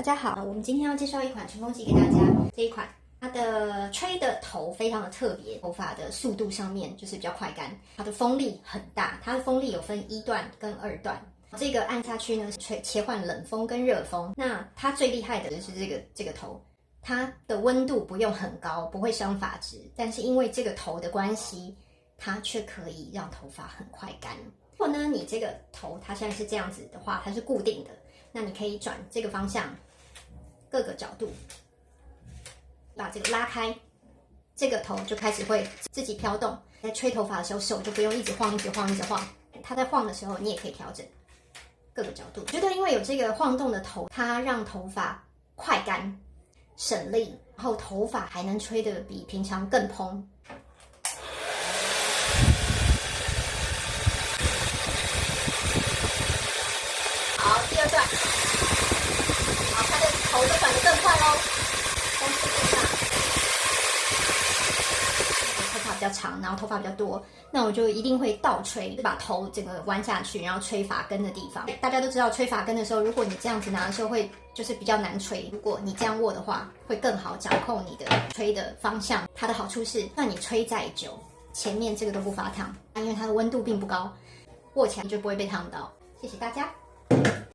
大家好，我们今天要介绍一款吹风机给大家。这一款它的吹的头非常的特别，头发的速度上面就是比较快干，它的风力很大，它的风力有分1段跟2段。这个按下去呢，切换冷风跟热风。那它最厉害的就是这个头，它的温度不用很高，不会伤发质，但是因为这个头的关系，它却可以让头发很快干。如果呢，你这个头它现在是这样子的话，它是固定的。那你可以转这个方向，各个角度，把这个拉开，这个头就开始会自己飘动。在吹头发的时候，手就不用一直晃，一直晃，一直晃。它在晃的时候，你也可以调整各个角度。我觉得因为有这个晃动的头，它让头发快干、省力，然后头发还能吹得比平常更蓬。好，第2段，好，它的头就转得更快喽，风势更大。我头发比较长，然后头发比较多，那我就一定会倒吹，就把头整个弯下去，然后吹发根的地方。大家都知道，吹发根的时候，如果你这样子拿的时候会就是比较难吹，如果你这样握的话，会更好掌控你的吹的方向。它的好处是，让你吹再久，前面这个都不发烫，因为它的温度并不高，握起来就不会被烫到。谢谢大家。